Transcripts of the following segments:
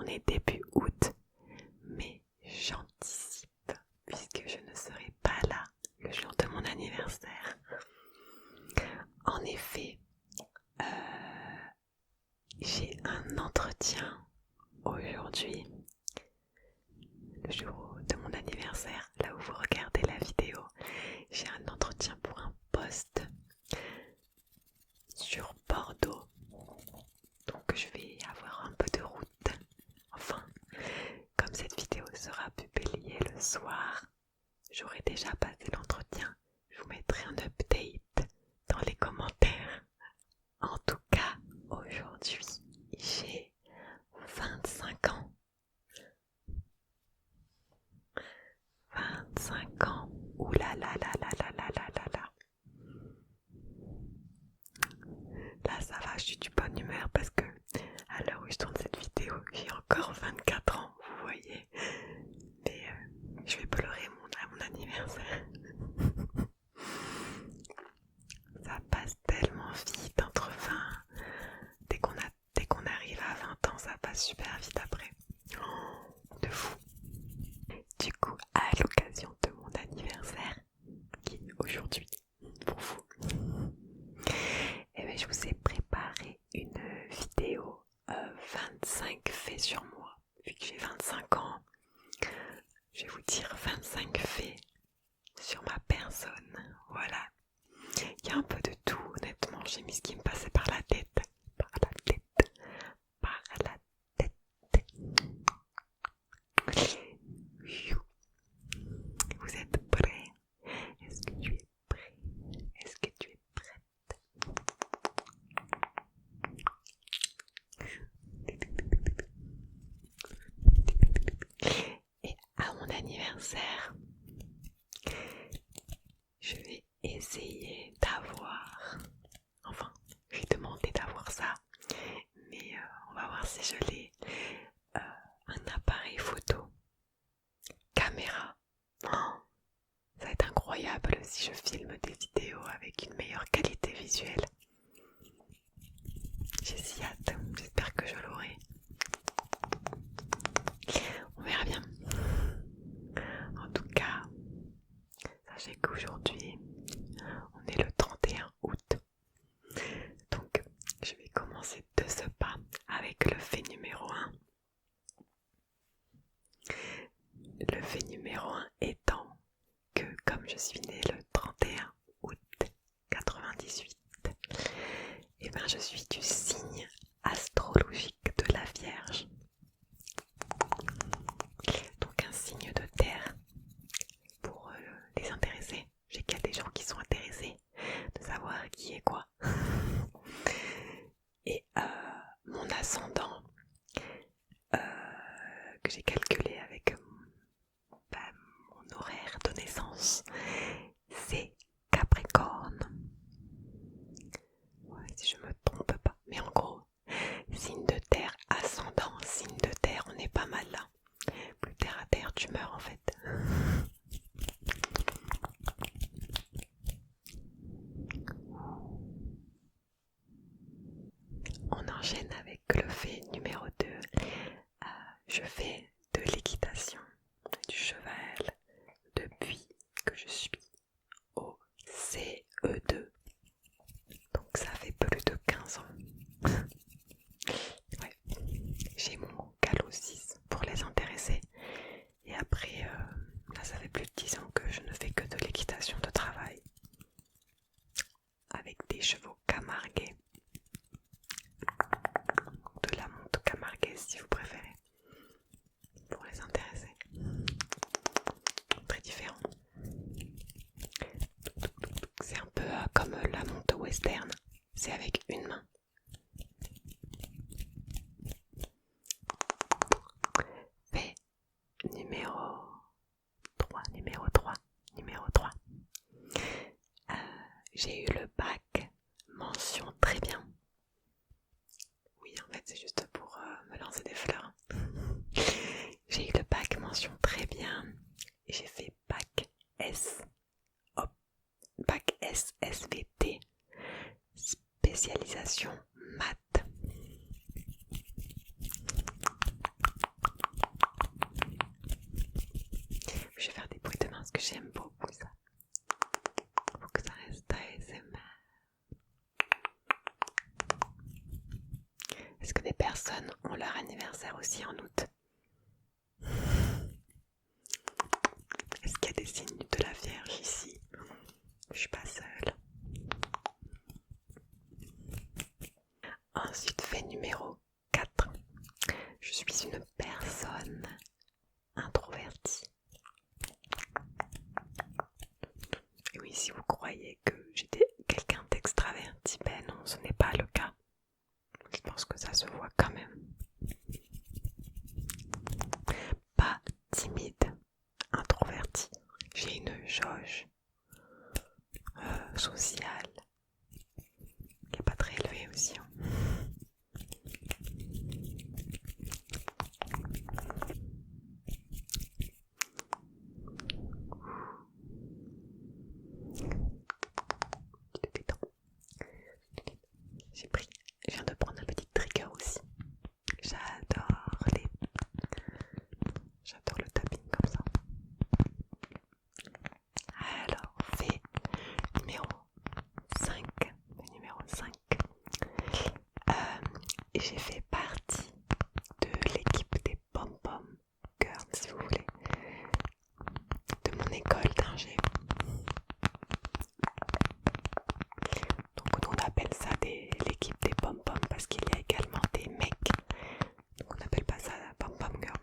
on est début août, mais j'anticipe puisque je ne serai pas là le jour de mon anniversaire. En effet, j'ai un entretien aujourd'hui, le jour de mon anniversaire, là où vous regardez la vidéo. J'ai un entretien pour un poste sur Bordeaux, donc je vais avoir un peu de route. Enfin, comme cette vidéo sera publiée le soir, j'aurai déjà passé l'entretien. Je vous mettrai un update dans les commentaires. En tout cas, aujourd'hui, j'ai 25 ans. 25 ans. Ouh là là là là là là là là là. Là, ça va, je suis de bonne humeur parce que à l'heure où je tourne cette vidéo, j'ai encore 24 ans, vous voyez. Mais je vais pleurer à mon anniversaire. Ça passe tellement vite entre 20. Dès qu'on arrive à 20 ans, ça passe super vite après. Oh, de fou. Du coup, à l'occasion de mon anniversaire, qui est aujourd'hui pour vous, je vous ai préparé une vidéo 25 faits sur moi. Vu que j'ai 25 ans, je vais vous dire 25 faits sur ma personne. Voilà. Il y a un peu de tout, honnêtement. J'ai mis ce qui me passait par la tête. Par la tête. Par la tête. Vous êtes prêts? Est-ce que tu es prêt? Est-ce que tu es prête? Et à mon anniversaire, je vais essayer d'avoir, enfin, je vais demander d'avoir ça, mais on va voir si je l'ai, un appareil photo, caméra. Oh, ça va être incroyable si je filme des vidéos avec une meilleure qualité visuelle. J'ai si hâte, j'espère que je l'aurai. On verra bien. En tout cas, sachez qu'aujourd'hui, on est le 31 août. Donc, je vais commencer de ce pas avec le fait numéro 1. Le fait numéro 1 étant que, comme je suis née le 31 août 98, et ben je suis du signe astrologique de la Vierge. Donc un signe de terre. Pour les intéressés, je sais qu'il y a des gens qui sont intéressés de savoir qui est quoi. Et mon ascendant que j'ai calculé avec mon horaire de naissance, c'est Capricorne. Ouais, si je me trompe pas. Mais en gros, signe de terre, ascendant, signe de terre, on est pas mal là. Plus terre à terre, tu meurs en fait. On enchaîne avec le fait numéro 2. Je fais de l'équitation, du cheval, depuis que je suis au CE2. Donc ça fait plus de 15 ans. Ouais. J'ai mon galop 6 pour les intéressés. Et après, là ça fait plus de 10 ans que je ne fais que de l'équitation de travail. Avec des chevaux camarguais. De la monte camarguaise si vous préférez. Pour les intéressés. Très différent. C'est un peu comme la monte western. C'est avec une main. Fait numéro 3. J'ai eu le bac mention très bien. Oui, en fait, c'est juste pour me lancer des fleurs. J'ai eu le bac mention très bien. Et j'ai fait bac S. Hop, bac S SVT. Spécialisation maths. anniversaire aussi en août. Est-ce qu'il y a des signes de la Vierge ici? Je suis pas seule. Ensuite, fait numéro 4. Je suis une personne introvertie. Et oui, si vous croyez que j'étais quelqu'un d'extraverti, ben non, ce n'est pas le cas. Je pense que ça se voit quand même. Pas timide, introverti. J'ai une jauge sociale qui n'est pas très élevée aussi. Je viens de prendre un petit trigger aussi. J'adore le tapping comme ça. Alors, fait numéro 5. J'ai fait partie de l'équipe des Pom-Pom Girls, si vous voulez, de mon école d'ingé. Donc on appelle ça l'équipe des Pom-Pom parce qu'il y a également des mecs. Donc on n'appelle pas ça la Pom-Pom Girl.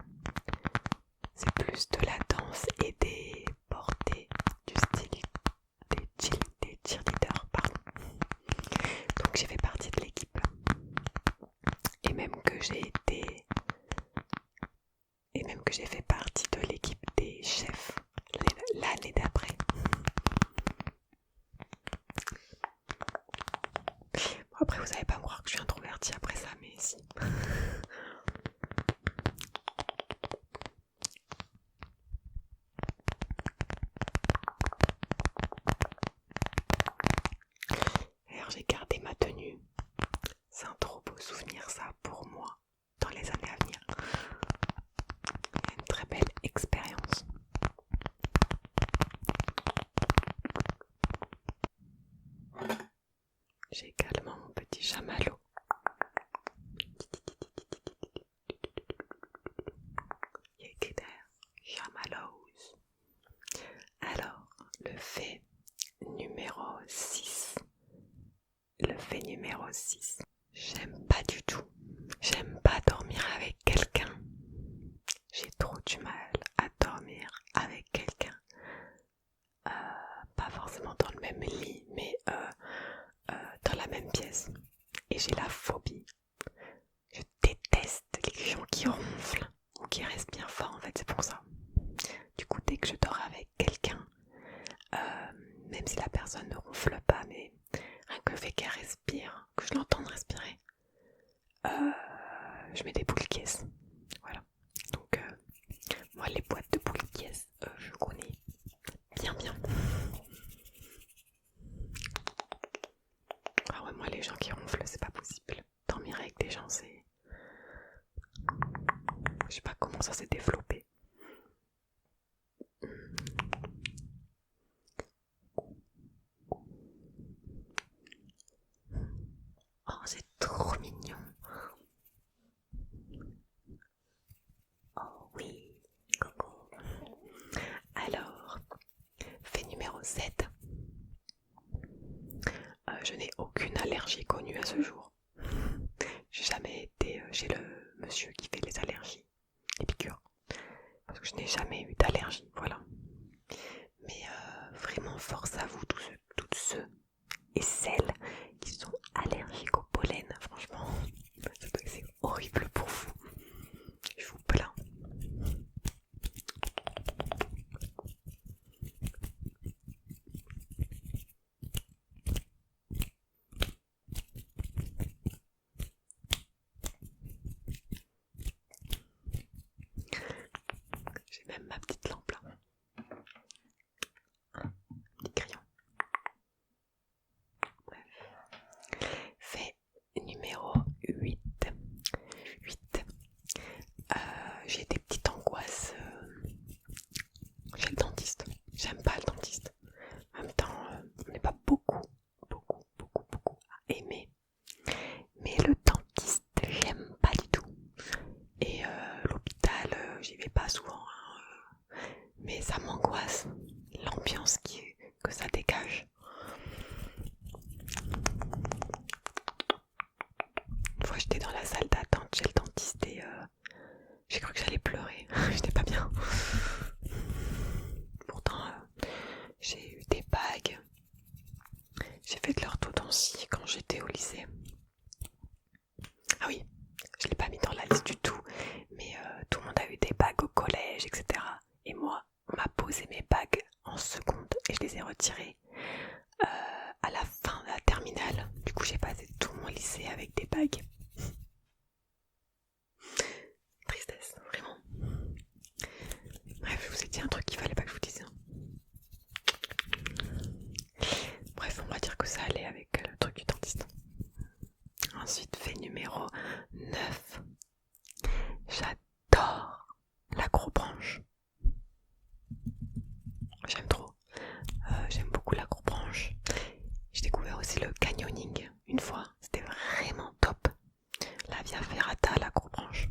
C'est plus de la danse et des portées du style des cheerleaders, pardon. Donc j'ai fait partie de l'équipe. Et même que j'ai fait partie de l'équipe des chefs l'année d'après. Bon, après vous allez pas me croire que je suis introvertie après ça, mais si. Alors j'ai gardé ma tenue. C'est un trop beau souvenir ça pour moi dans les années à venir. Une très belle expérience. J'ai également mon petit chamallow. Il y a écrit derrière chamallows. Alors, le fait numéro 6. J'aime pas du tout. J'aime pas dormir avec quelqu'un. J'ai trop du mal à dormir avec quelqu'un. Pas forcément dans le même lit, mais dans la même pièce. Et j'ai la phobie. Je déteste les gens qui ronflent ou qui respirent fort, en fait, c'est pour ça. Du coup, dès que je dors avec quelqu'un, même si la personne ne ronfle pas, mais rien que le fait qu'elle respire, que je l'entende respirer, je mets des boules caisses. Voilà. Donc, moi, les boîtes de boules caisses, je connais bien. Ah ouais, moi, les gens qui ronflent, c'est pas possible. Dormir avec des gens, c'est... Je sais pas comment ça s'est développé. Oh, c'est trop mignon. Oh oui, coucou. Alors, fait numéro 7. Je n'ai aucune allergie connue à ce jour. J'ai jamais été chez le monsieur qui fait les allergies, les piqûres. Parce que je n'ai jamais eu d'allergie, voilà. Mais vraiment force à vous, toutes ceux et celles qui sont allergiques au pollen. Franchement, c'est horrible pour vous. Je vous plains. J'ai même ma petite lampe là. Un petit crayon. Bref. Fait numéro 8. J'ai des petites angoisses chez le dentiste. J'aime pas le dentiste. En même temps, on n'est pas beaucoup à aimer. Mais le dentiste, j'aime pas du tout. Et J'ai cru que j'allais pleurer, j'étais pas bien. Pourtant, j'ai eu des bagues. J'ai fait de l'orthodontie quand j'étais au lycée. Ah oui, je l'ai pas mis dans la liste du tout, mais tout le monde a eu des bagues au collège, etc. Et moi, on m'a posé mes bagues en seconde et je les ai retirées à la fin de la terminale. Du coup, j'ai passé tout mon lycée avec des bagues. Tristesse, vraiment. Bref, je vous ai dit un truc qu'il fallait pas que je vous dise. Bref, on va dire que ça allait avec le truc du dentiste. Ensuite, fait numéro 9. J'adore l'acrobranche. J'aime trop. J'aime beaucoup l'acrobranche. J'ai découvert aussi le canyoning une fois. C'était vraiment top. La via ferrata, l'acrobranche.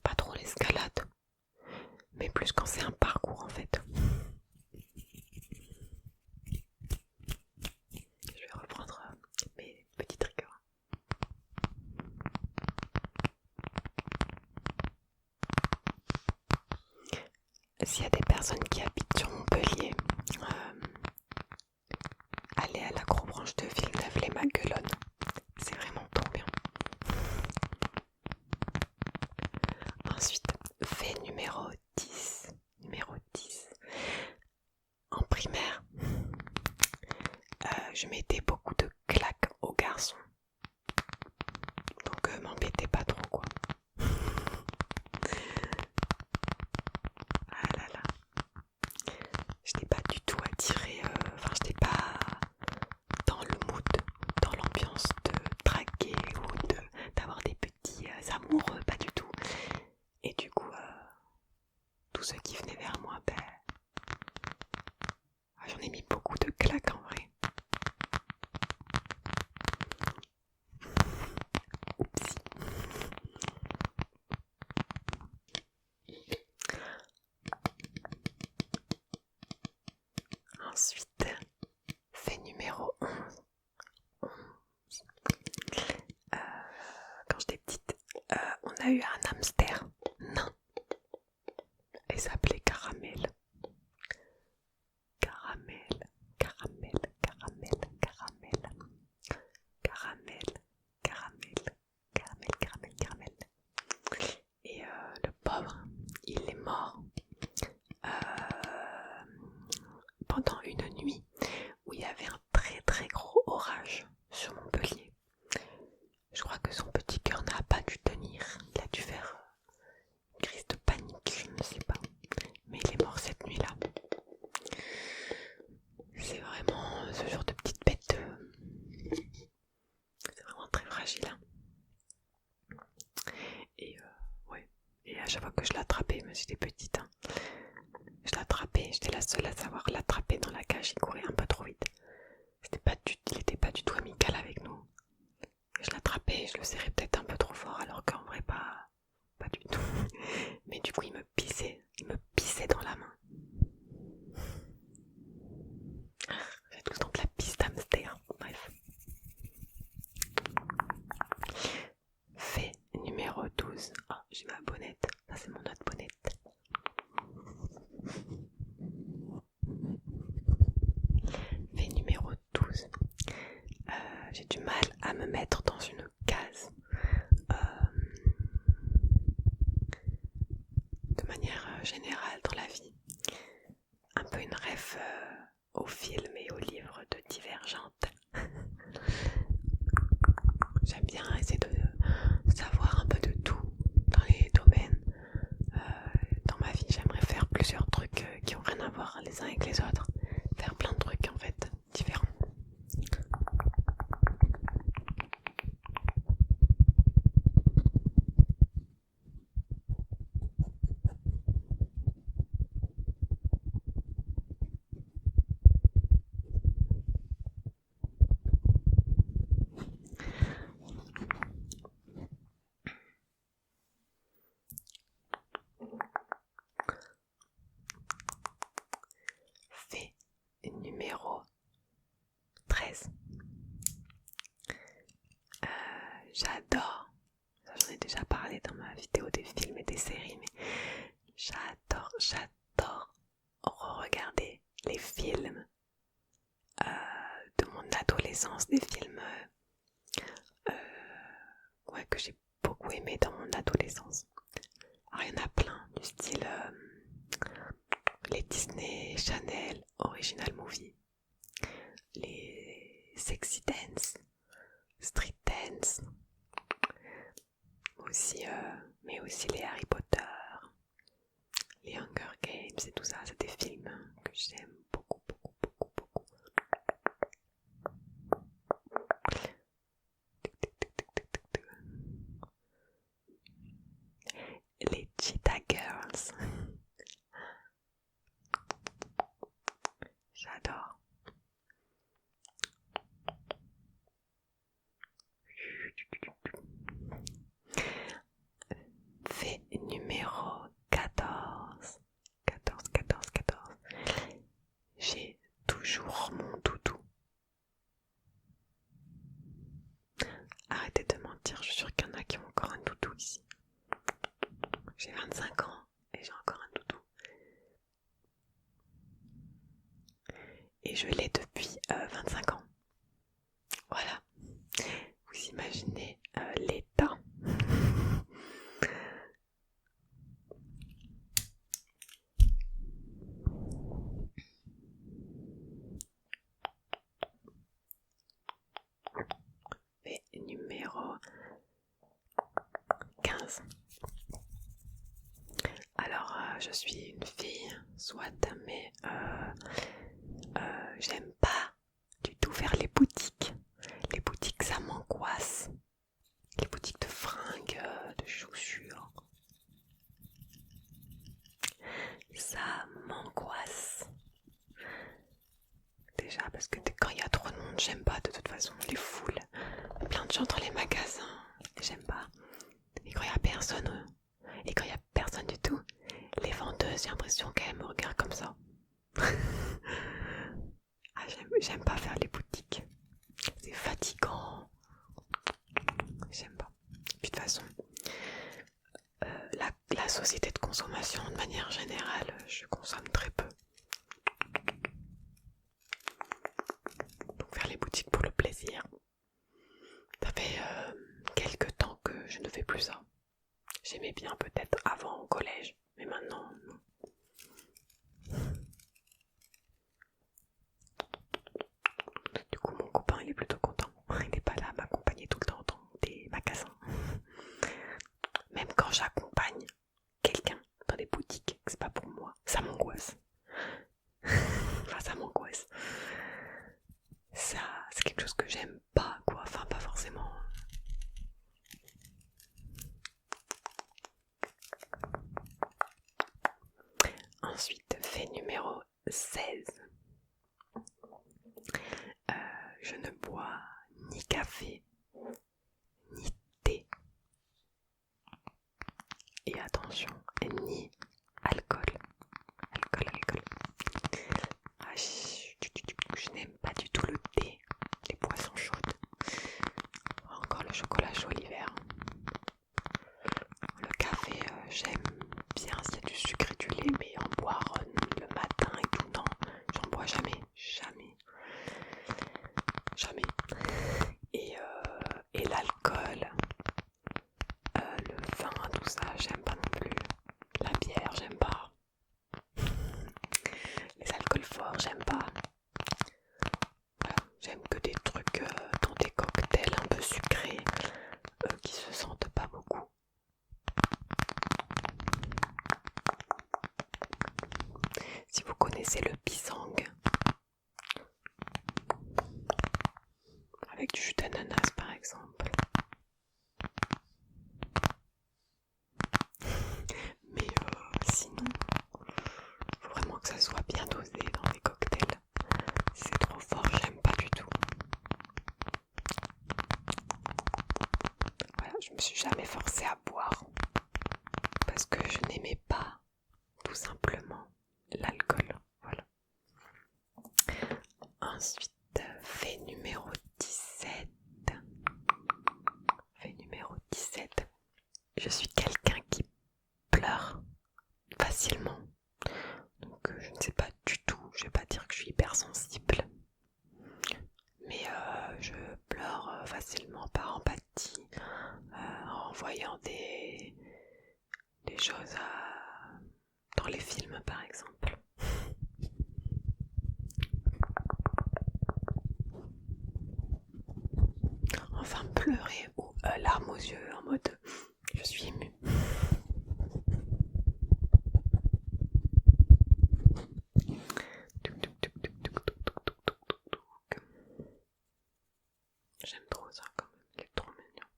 Pas trop l'escalade, mais plus quand c'est un parcours en fait. Je vais reprendre mes petits triggers. S'il y a des personnes qui habitent sur Montpellier, allez à l'acrobranche de Villeneuve-les-Maguelones. C'est vraiment trop bien. Ensuite, fait numéro 10. Numéro 10. En primaire, je mettais beaucoup de claques aux garçons. Donc m'embêtez pas trop quoi. Ah là là. Je n'étais pas du tout attirée, enfin je n'étais pas dans le mood, dans l'ambiance de draguer ou d'avoir des petits amoureux, pas du tout. Et du coup, tous ceux qui venaient vers moi, ben, j'en ai mis beaucoup de claques en vrai. Oupsie. Ensuite, fait numéro 11. Quand j'étais petite, on a eu un hamster nain. Il s'appelait Caramel. Caramel, caramel, caramel, caramel. Caramel, caramel, caramel, caramel, caramel. Et le pauvre, il est mort pendant une nuit où il y avait un très très gros orage sur Montpellier. Je crois que son petit cœur n'a pas dû tenir. Il a dû faire une crise de panique, je ne sais pas. Mais il est mort cette nuit-là. C'est vraiment ce genre de petite bête. C'est vraiment très fragile. Hein. Et ouais. Et à chaque fois que je l'attrapais, mais j'étais petite, hein, je l'attrapais, j'étais la seule à savoir l'attraper dans la cage, il courait un peu trop vite. Il était pas du tout amical avec nous. Je l'attrapais, je le serrais peut-être un peu trop fort, alors qu'en vrai pas du tout. Mais du coup il me pissait dans la main. J'ai tout le temps de la pisse d'hamster, bref. Fait numéro 12. Oh, j'ai ma bonnette. Ça c'est mon autre bonnette. Fait numéro 12. J'ai du mal à me mettre dans une case. De manière générale dans la vie. Un peu une ref aux films et aux livres de Divergente. J'aime bien essayer de savoir un peu de tout dans les domaines. Dans ma vie, j'aimerais faire plusieurs trucs qui n'ont rien à voir les uns avec les autres. Faire plein de trucs en fait différents. Fait les séries, mais j'adore regarder les films de mon adolescence, des films que j'ai beaucoup aimé dans mon adolescence. Alors il y en a plein, du style les Disney Channel Original Movie, les Sexy Dance, Street Dance, aussi, mais aussi les Harry Potter, les Hunger Games et tout ça. C'est des films que j'aime beaucoup. Les Cheetah Girls, j'adore. Fait numéro 14. J'ai toujours mon doudou. Arrêtez de mentir, je suis sûre qu'il y en a qui ont encore un doudou ici. J'ai 25 ans et j'ai encore un doudou. Et je l'ai depuis 25 ans. Voilà. Vous imaginez l'état. Et numéro 15. Alors, je suis une fille, soit, mais j'aime pas du tout faire les boutiques. Les boutiques, ça m'angoisse. Les boutiques de fringues, de chaussures. Ça m'angoisse. Déjà parce que quand il y a trop de monde, j'aime pas de toute façon les foules. Plein de gens dans les magasins, j'aime pas. Et quand il y a personne, du tout, les vendeuses, j'ai l'impression qu'elles me regardent comme ça. Ah, j'aime pas faire les boutiques. C'est fatigant. J'aime pas. Puis de toute façon, la société de consommation, de manière générale, je consomme très peu. Donc faire les boutiques pour le plaisir. Ça fait quelques temps que je ne fais plus ça. J'aimais bien peut-être avant au collège, mais maintenant non. Du coup mon copain il est plutôt content. Il n'est pas là à m'accompagner tout le temps dans des magasins. Même quand j'accompagne quelqu'un dans des boutiques, c'est pas pour moi. Ça m'angoisse. Enfin ça m'angoisse. Ça, c'est quelque chose que j'aime pas quoi. Enfin pas forcément. Ensuite, fait numéro 16. Je ne bois ni café, ni thé. Et attention, ni alcool. Ah, je n'aime pas du tout le thé, les boissons chaudes. Encore le chocolat chaud l'hiver. Le café, j'aime bien s'il y a du sucre et du lait, mais en boire le matin et tout, non, j'en bois jamais. Et l'alcool, le vin, tout ça, j'aime pas non plus. La bière, j'aime pas. Les alcools forts, j'aime pas. Voilà, j'aime que des trucs dans des cocktails un peu sucrés qui se sentent pas beaucoup. Si vous connaissez le pisang, avec du jus d'ananas par exemple. Mais sinon, faut vraiment que ça soit bien dosé dans les cocktails. Si c'est trop fort, j'aime pas du tout. Voilà, je me suis jamais forcée à boire parce que je n'aimais pas tout simplement l'alcool. Voilà. Ensuite, fait numéro 17. Je suis quelqu'un qui voyant des choses dans les films par exemple. Enfin pleurer ou larmes aux yeux en mode je suis émue. J'aime trop ça quand même, il est trop mignon.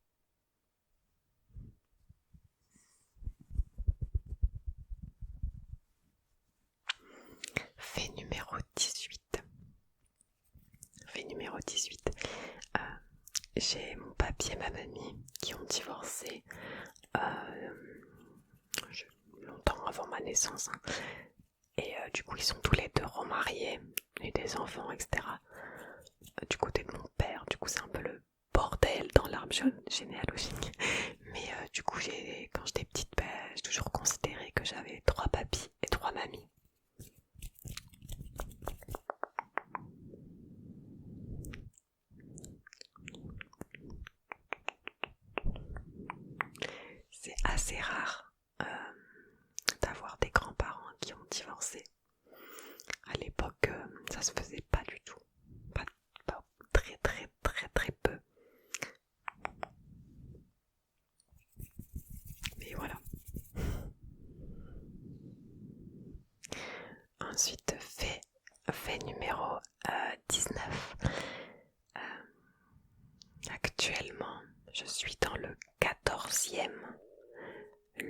Fait numéro 18. Fait numéro 18. J'ai mon papy et ma mamie qui ont divorcé longtemps avant ma naissance. Hein. Et du coup, ils sont tous les deux remariés, et des enfants, etc. Du côté de mon père, du coup, c'est un peu le bordel dans l'arbre généalogique. Mais du coup, quand j'étais petite, j'ai toujours considéré que j'avais 3 papis et 3 mamies. C'est assez rare d'avoir des grands-parents qui ont divorcé. À l'époque, ça se faisait pas du tout. Pas très très très très peu. Mais voilà. Ensuite, fait numéro 19. Actuellement, je suis dans le 14e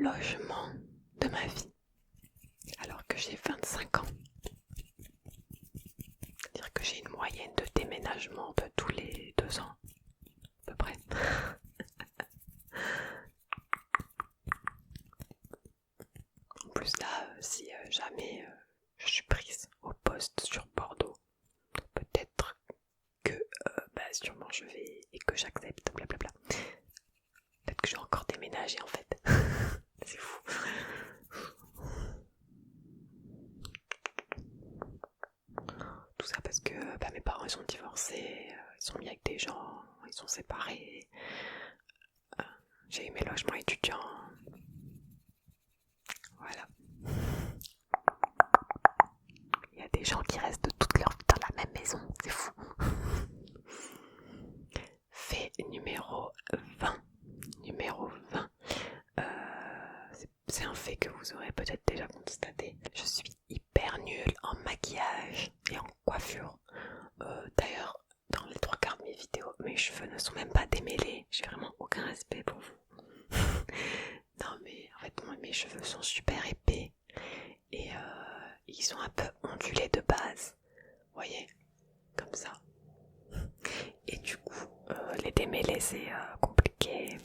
logement de ma vie, alors que j'ai 25 ans. C'est-à-dire que j'ai une moyenne de déménagement de tous les 2 ans, à peu près. En plus là, si jamais je suis prise au poste sur Bordeaux, peut-être que sûrement je vais et que j'accepte, blablabla. Peut-être que je vais encore déménager en fait. C'est fou. Tout ça parce que mes parents ils sont divorcés, ils sont mis avec des gens, ils sont séparés. J'ai eu mes logements étudiants. Voilà. Il y a des gens qui restent toute leur vie dans la même maison, c'est fou. Fait numéro 20. Numéro 20. C'est un fait que vous aurez peut-être déjà constaté. Je suis hyper nulle en maquillage et en coiffure. D'ailleurs, dans les 3/4 de mes vidéos, mes cheveux ne sont même pas démêlés. J'ai vraiment aucun respect pour vous. Non mais en fait, moi, mes cheveux sont super épais et ils sont un peu ondulés de base. Vous voyez, comme ça. Et du coup, les démêler c'est compliqué.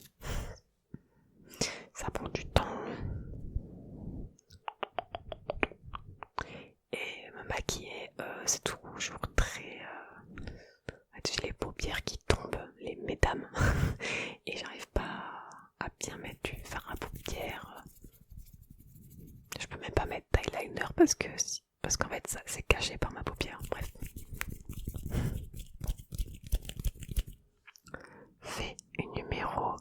Ça prend du temps. Et me maquiller, c'est toujours très... j'ai les paupières qui tombent, les mesdames. Et j'arrive pas à bien mettre du fard à paupières. Je peux même pas mettre d'eyeliner parce qu'en fait ça c'est caché par ma paupière. Bref. Fait numéro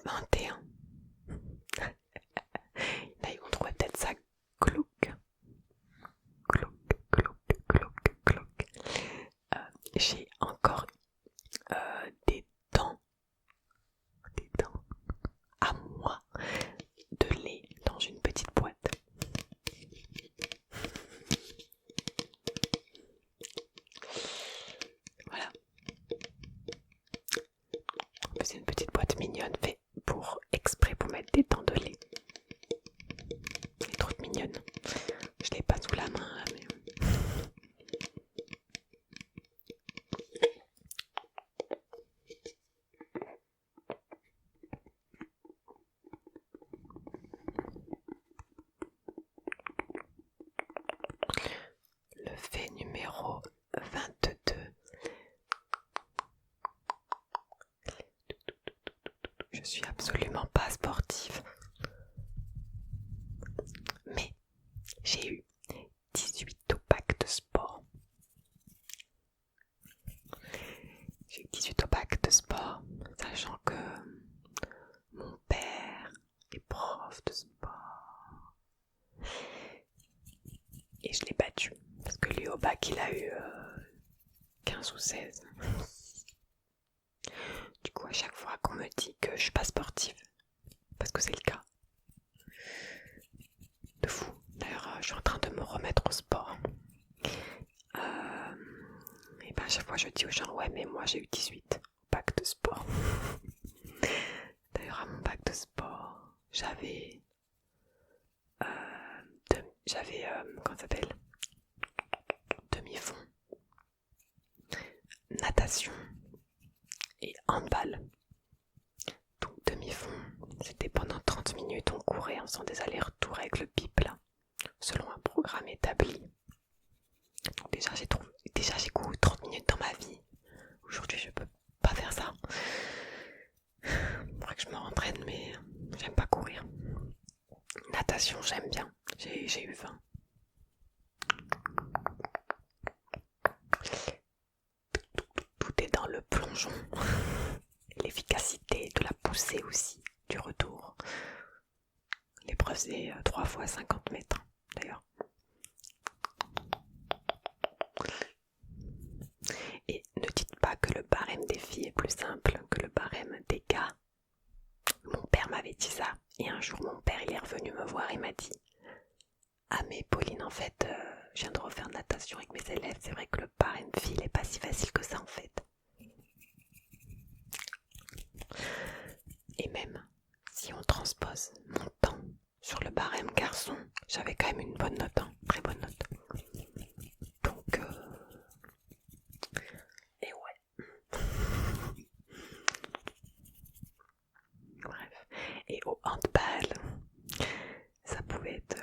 21. Là ils vont trouver peut-être ça glauque. Glauque. J'ai encore des dents à moi de lait dans une petite boîte. Voilà. C'est une petite boîte mignonne faite exprès pour mettre des dents de lait. Elle est trop mignonne. Je l'ai pas sous la main là, mais... Le fait numéro 22. Je suis absolument pas sportive. Mais j'ai eu 18 au bac de sport. J'ai eu 18 au bac de sport, sachant que prof de sport. Et je l'ai battu. Parce que lui, au bac, il a eu 15 ou 16. Du coup, à chaque fois qu'on me dit que je suis pas sportive, parce que c'est le cas, de fou. D'ailleurs, je suis en train de me remettre au sport. Et ben à chaque fois je dis aux gens, ouais mais moi j'ai eu 18 au bac de sport. D'ailleurs à mon bac de sport, j'avais comment ça s'appelle, demi-fond, natation et handball. Donc demi-fond, c'était pendant 30 minutes, on courait en faisant des allers-retours avec le bip là, selon un programme établi. Donc déjà j'ai couru 30 minutes dans ma vie. Aujourd'hui je peux pas faire ça. Faudrait que je me rentraîne, mais j'aime pas courir. Natation, j'aime bien. J'ai eu 20. Tout est dans le plongeon. L'efficacité de la poussée aussi, du retour. L'épreuve c'est 3 fois 50 mètres d'ailleurs. Et ne dites pas que le barème des filles est plus simple que le barème des gars. Mon père m'avait dit ça. Et un jour mon père il est revenu me voir et m'a dit: ah mais Pauline, en fait, je viens de refaire natation avec mes élèves, c'est vrai que le barème fille n'est pas si facile que ça en fait. Et même si on transpose mon temps sur le barème garçon, j'avais quand même une bonne note, hein, très bonne note. Donc, et ouais. Bref. Et au handball, ça pouvait être...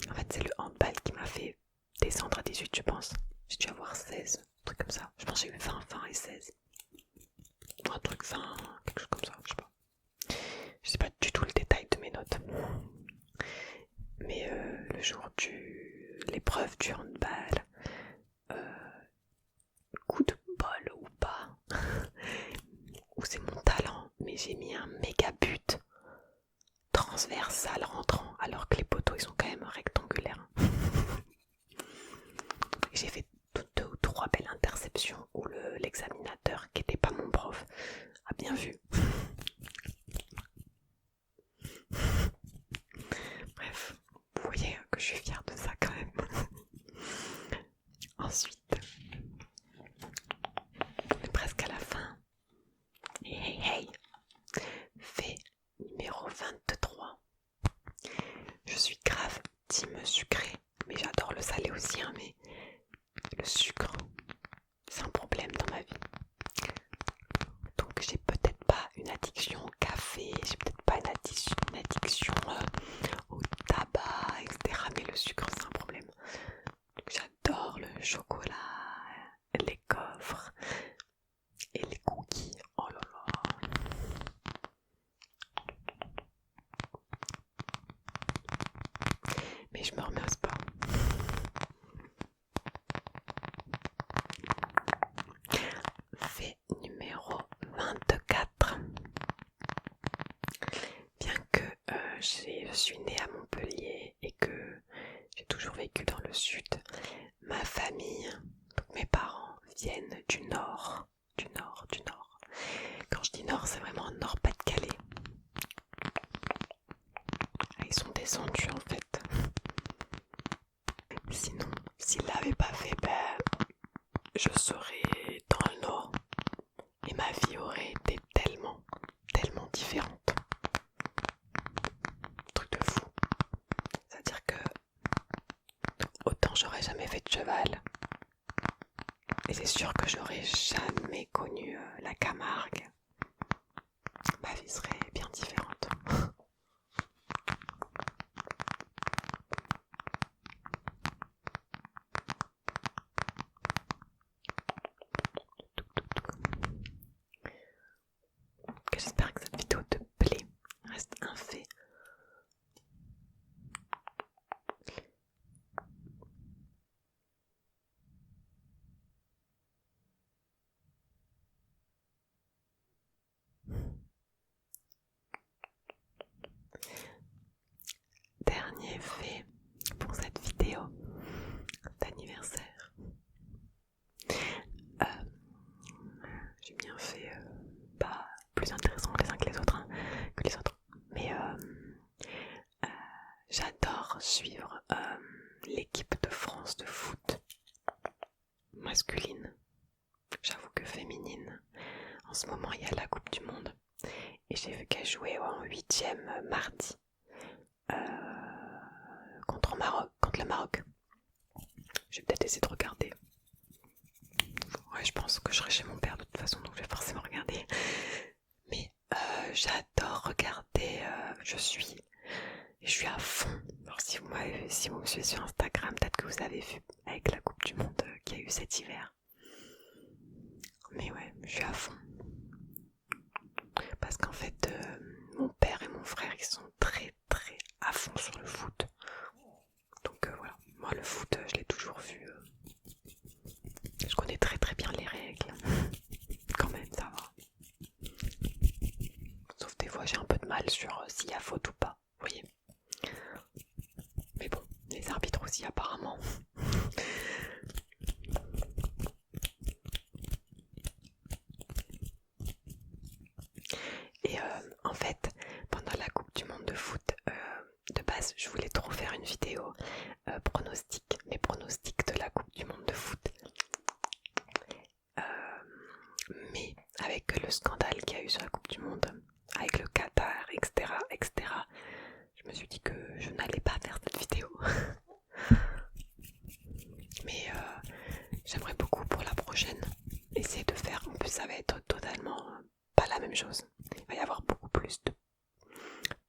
En fait, c'est le handball qui m'a fait descendre à 18, je pense. J'ai dû avoir 16, un truc comme ça. Je pense que j'ai eu 20 et 16. Un truc 20, quelque chose comme ça, je sais pas. Je sais pas du tout le détail de mes notes. Mais le jour de l'épreuve du handball, coup de bol ou pas, ou c'est mon talent, mais j'ai mis un méga but transversal rentrant, alors que les poteaux ils sont quand même rectangulaires. J'ai fait 2 ou 3 belles interceptions où l'examinateur, qui n'était pas mon prof, a bien vu. Bref, vous voyez que je suis fière de ça quand même. Ensuite, on est presque à la fin. Hey hey hey, fait numéro 23. Je suis grave team sucré, mais j'adore le salé aussi, hein, mais le sucre, c'est un problème dans ma vie. Donc j'ai peut-être pas une addiction au café, j'ai peut-être pas une addiction au tabac, etc. Mais le sucre, c'est un problème. Donc j'adore le chocolat, les coffres et les cookies. Oh là là. Mais je me remets au sport. Fait numéro 24. Bien que je suis née à Montpellier et que j'ai toujours vécu dans le sud, ma famille, donc mes parents, viennent du nord. Du nord, du nord. Quand je dis nord, c'est vraiment Nord-Pas-de-Calais. Ils sont descendus en fait. Sinon, s'ils l'avaient pas fait, je serais dans le nord. Et ma vie aurait été tellement, tellement différente. Truc de fou. C'est-à-dire que autant j'aurais jamais fait de cheval. Et c'est sûr que j'aurais jamais connu la Camargue. Ma vie serait bien différente. J'espère que cette vidéo te plaît. Reste un fait. j'adore suivre l'équipe de France de foot masculine. J'avoue que féminine, en ce moment il y a la Coupe du Monde et j'ai vu qu'elle jouait en 8e mardi contre le Maroc. Je vais peut-être essayer de regarder. Ouais, je pense que je serai chez mon père de toute façon, donc je vais forcément regarder. Mais j'adore regarder, je suis à fond. Alors si vous me suivez sur Instagram, peut-être que vous avez vu avec la Coupe du Monde qu'il y a eu cet hiver. Mais ouais, je suis à fond. Parce qu'en fait, mon père et mon frère, ils sont très très à fond sur le foot. Donc voilà, moi le foot, je l'ai toujours vu. Je connais très très bien les règles. Quand même, ça va. Sauf des fois, j'ai un peu de mal sur s'il y a faute ou pas, vous voyez. Mais bon, les arbitres aussi apparemment. Et en fait, pendant la Coupe du Monde de foot, de base, je voulais trop faire une vidéo mes pronostics de la Coupe du Monde de foot. Mais avec le scandale qu'il y a eu sur la Coupe du Monde, avec le Qatar, etc., je me suis dit que je n'allais pas faire cette vidéo. Mais j'aimerais beaucoup pour la prochaine essayer de faire. En plus, ça va être totalement pas la même chose. Il va y avoir beaucoup plus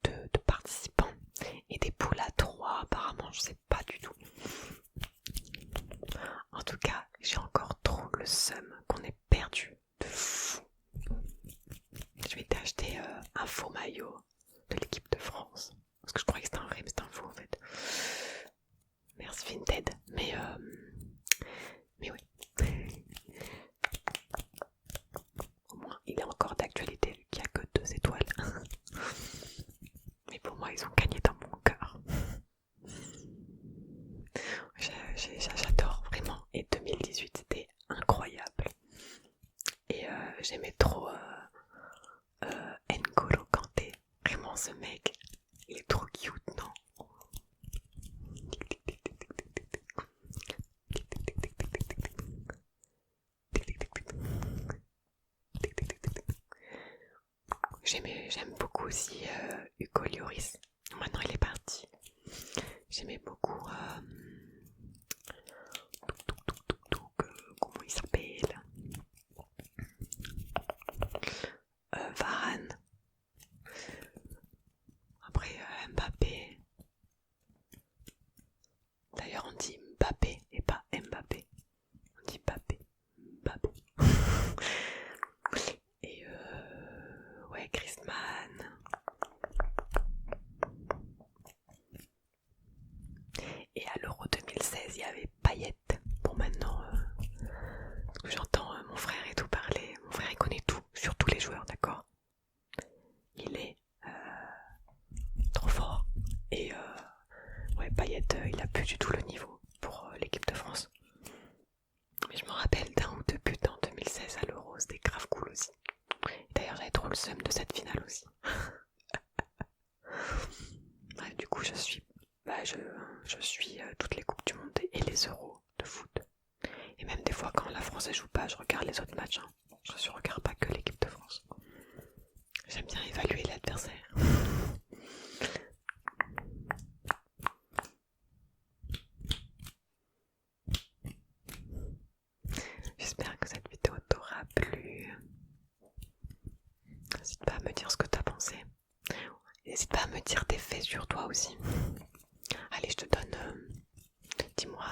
de participants et des poules à 3 apparemment, je sais pas du tout. En tout cas, j'ai encore trop le seum qu'on ait perdu de fou. Je vais t'acheter un faux maillot de l'équipe de France. Parce que je croyais que c'était un vrai, mais c'était un faux en fait. Merci Vinted. Mais oui. Au moins, il est encore d'actualité vu qu'il n'y a que 2 étoiles. Mais pour moi, ils ont gagné dans mon cœur. J'adore vraiment. Et 2018, c'était incroyable. Et j'aimais trop N'Golo Kanté. Vraiment, ce mec, il est trop cute, non? J'aime beaucoup aussi Hugo Lloris. Maintenant, il est parti. J'aimais beaucoup comment il s'appelle, Varane. Après Mbappé. D'ailleurs on dit Mbappé et pas Mbappé. On dit Mbappé. Et ouais, Griezmann. Et à l'Euro 2016, il y avait Payet. Bon, maintenant, parce que j'entends mon frère et tout parler. Mon frère, il connaît tout, sur tous les joueurs, d'accord? Il est trop fort. Et ouais, Payet, il a plus du tout le niveau pour l'équipe de France. Mais je me rappelle d'un ou deux buts en 2016 à l'Euro, c'était grave cool aussi. D'ailleurs, j'avais trop le seum de cette finale aussi. Bref, du coup, je suis toutes les coupes du monde et les euros de foot. Et même des fois, quand la France ne joue pas, je regarde les autres matchs. Hein. Je ne regarde pas que l'équipe de France. J'aime bien évaluer l'adversaire. J'espère que cette vidéo t'aura plu. N'hésite pas à me dire ce que t'as pensé. N'hésite pas à me dire tes faits sur toi aussi. Allez, je te donne, dis-moi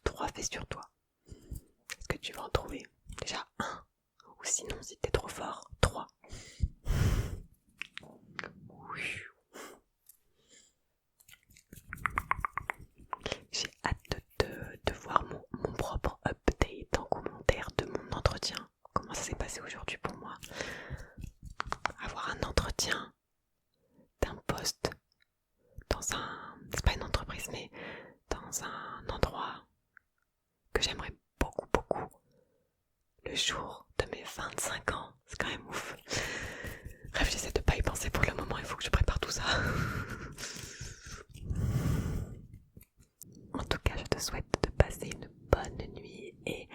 3 faits sur toi. Est-ce que tu vas en trouver déjà 1? Ou sinon, si t'es trop fort, 3. J'ai hâte de voir mon propre update en commentaire de mon entretien. Comment ça s'est passé aujourd'hui pour moi. Avoir un entretien d'un poste dans un... c'est pas une entreprise, mais dans un endroit que j'aimerais beaucoup, beaucoup. Le jour de mes 25 ans, c'est quand même ouf. Bref, j'essaie de pas y penser pour le moment, il faut que je prépare tout ça. te souhaite de passer une bonne nuit et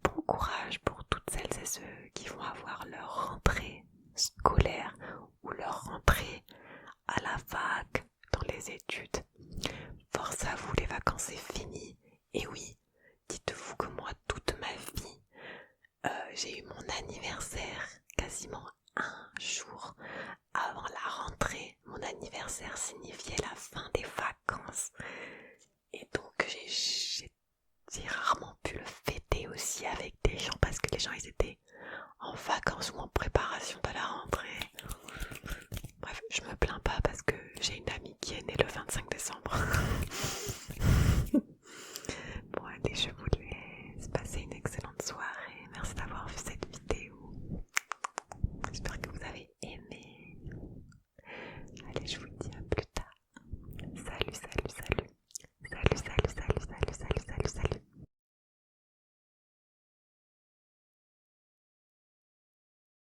bon courage pour toutes celles et ceux qui vont avoir leur rentrée scolaire ou leur rentrée à la fac, dans les études. Force à vous, les vacances c'est fini. Et oui, dites-vous que moi, toute ma vie, j'ai eu mon anniversaire quasiment un jour avant la rentrée. Mon anniversaire signifiait la fin des vacances. Et donc j'ai rarement pu le fêter aussi avec des gens parce que les gens ils étaient en vacances ou en préparation de la rentrée. Bref, je me plains pas parce que j'ai une amie qui est née le 25 décembre